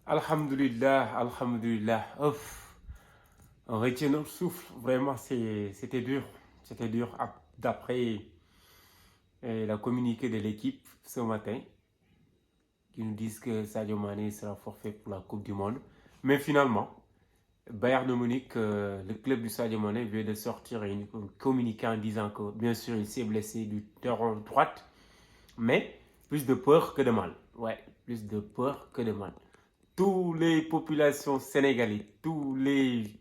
Alhamdulillah, Alhamdulillah. Ouf. On retient notre souffle. Vraiment, c'était dur. C'était dur d'après la communiqué de l'équipe ce matin qui nous disent que Sadio Mané sera forfait pour la Coupe du Monde. Mais finalement, Bayern de Munich, le club du Sadio Mané, vient de sortir un communiqué en disant que bien sûr il s'est blessé du terrain droite, mais plus de peur que de mal. Ouais, plus de peur que de mal. Toutes les populations sénégalaises, tous les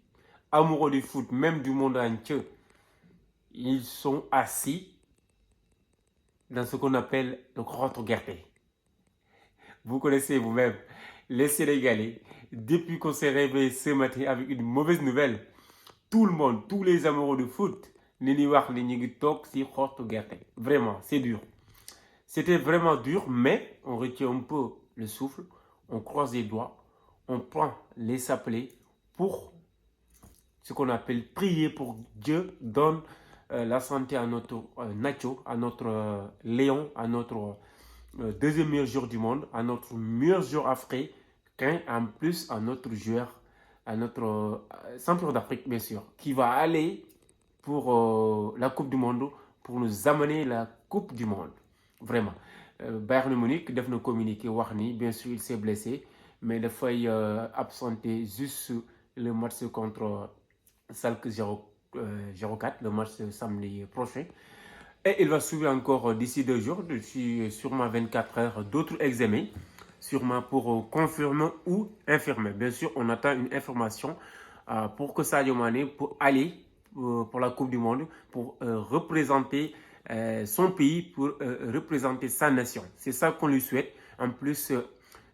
amoureux du foot, même du monde entier, ils sont assis dans ce qu'on appelle le grand Gerté. Vous connaissez vous-même les Sénégalais. Depuis qu'on s'est réveillé ce matin avec une mauvaise nouvelle, tout le monde, tous les amoureux du foot, vraiment, c'est dur. C'était vraiment dur, mais on retient un peu le souffle, on croise les doigts, on prend les sapelés pour ce qu'on appelle prier pour Dieu donne la santé à notre Nacho, à notre Léon, à notre deuxième meilleur joueur du monde, à notre meilleur joueur africain, en plus à notre joueur, à notre champion d'Afrique bien sûr, qui va aller pour la Coupe du Monde, pour nous amener la Coupe du Monde. Vraiment. Bayern Munich def na communiqué wax ni bien sûr il s'est blessé, mais dafay absenté juste le match contre Schalke 04, le match samedi prochain. Et il va suivre encore d'ici 2 jours, sûrement 24 heures, d'autres examens, sûrement pour confirmer ou infirmer. Bien sûr, on attend une information pour que Sadio Mané pour aller pour la Coupe du Monde, pour représenter son pays, pour représenter sa nation. C'est ça qu'on lui souhaite. En plus,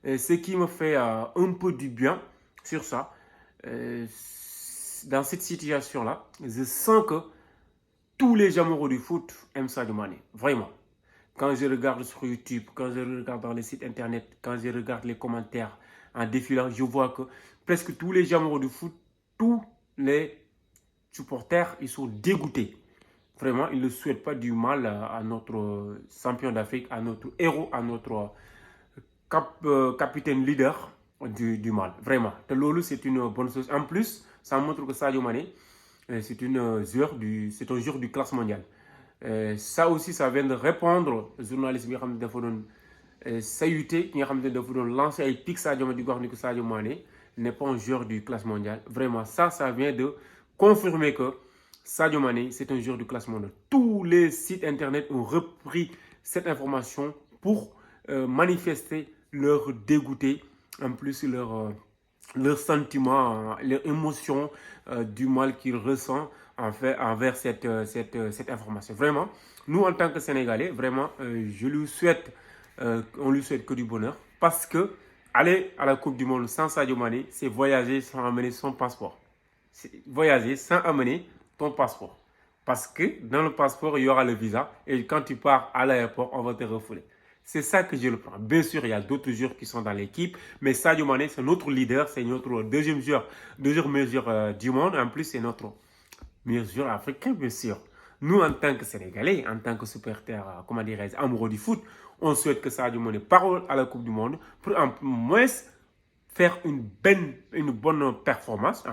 ce qui me fait un peu du bien sur ça, dans cette situation-là, je sens que tous les amoureux du foot aiment Sadio Mané. Vraiment. Quand je regarde sur YouTube, quand je regarde dans les sites internet, quand je regarde les commentaires en défilant, je vois que presque tous les amoureux du foot, tous les supporters, ils sont dégoûtés. Vraiment, ils ne souhaitent pas du mal à notre champion d'Afrique, à notre héros, à notre capitaine leader du mal. Vraiment. C'est une bonne chose. En plus, ça montre que Sadio Mané, c'est un joueur du classe mondiale. Ça aussi, ça vient de répondre aux journalistes qui ont fait sayuté, qui ont lancé un pic Sadio Mané, que Sadio Mané n'est pas un joueur du classe mondiale. Vraiment, ça vient de confirmer que Sadio Mané, c'est un joueur du classe mondiale. Tous les sites internet ont repris cette information pour manifester leur dégoûté, en plus leurs sentiments, leurs émotions du mal qu'ils ressentent envers cette information. Vraiment, nous en tant que Sénégalais, vraiment, on lui souhaite que du bonheur parce que aller à la Coupe du Monde sans Sadio Mané, c'est voyager sans amener son passeport. C'est voyager sans amener ton passeport. Parce que dans le passeport, il y aura le visa et quand tu pars à l'aéroport, on va te refouler. C'est ça que je le prends. Bien sûr, il y a d'autres joueurs qui sont dans l'équipe, mais Sadio Mané, c'est notre leader, c'est notre deuxième meilleur joueur du monde. En plus, c'est notre meilleur joueur africain, bien sûr. Nous, en tant que Sénégalais, en tant que supporters, comment dirais-je, amoureux du foot, on souhaite que Sadio Mané parte à la Coupe du Monde pour en moins faire une bonne performance,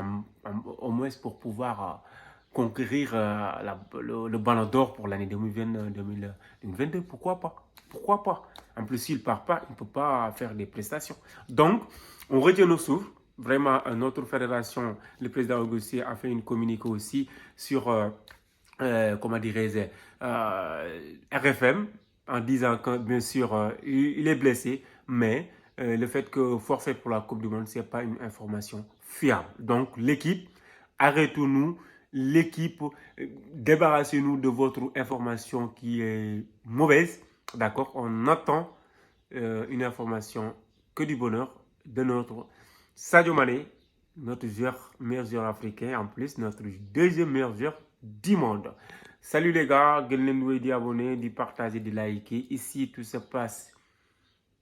au moins pour pouvoir conquérir le ballon d'or pour l'année 2022. Pourquoi pas? Pourquoi pas? En plus, s'il ne part pas, il ne peut pas faire des prestations. Donc, on retient nos souffles. Vraiment, notre fédération, le président Augustier a fait une communiqué aussi sur, comment dirais-je, RFM, en disant que, bien sûr, il est blessé, mais le fait que forfait pour la Coupe du Monde, ce n'est pas une information fiable. Donc, l'équipe, arrêtons-nous. L'équipe, débarrassez-nous de votre information qui est mauvaise. D'accord? On attend une information que du bonheur de notre Sadio Mané, notre meilleur joueur africain, en plus notre deuxième meilleur joueur du monde. Salut les gars, gagné de abonner, de partager, de liker. Ici, tout se passe,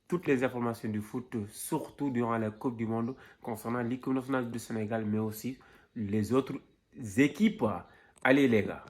toutes les informations du foot, surtout durant la Coupe du Monde, concernant l'équipe nationale du Sénégal, mais aussi les autres équipes. Allez les gars.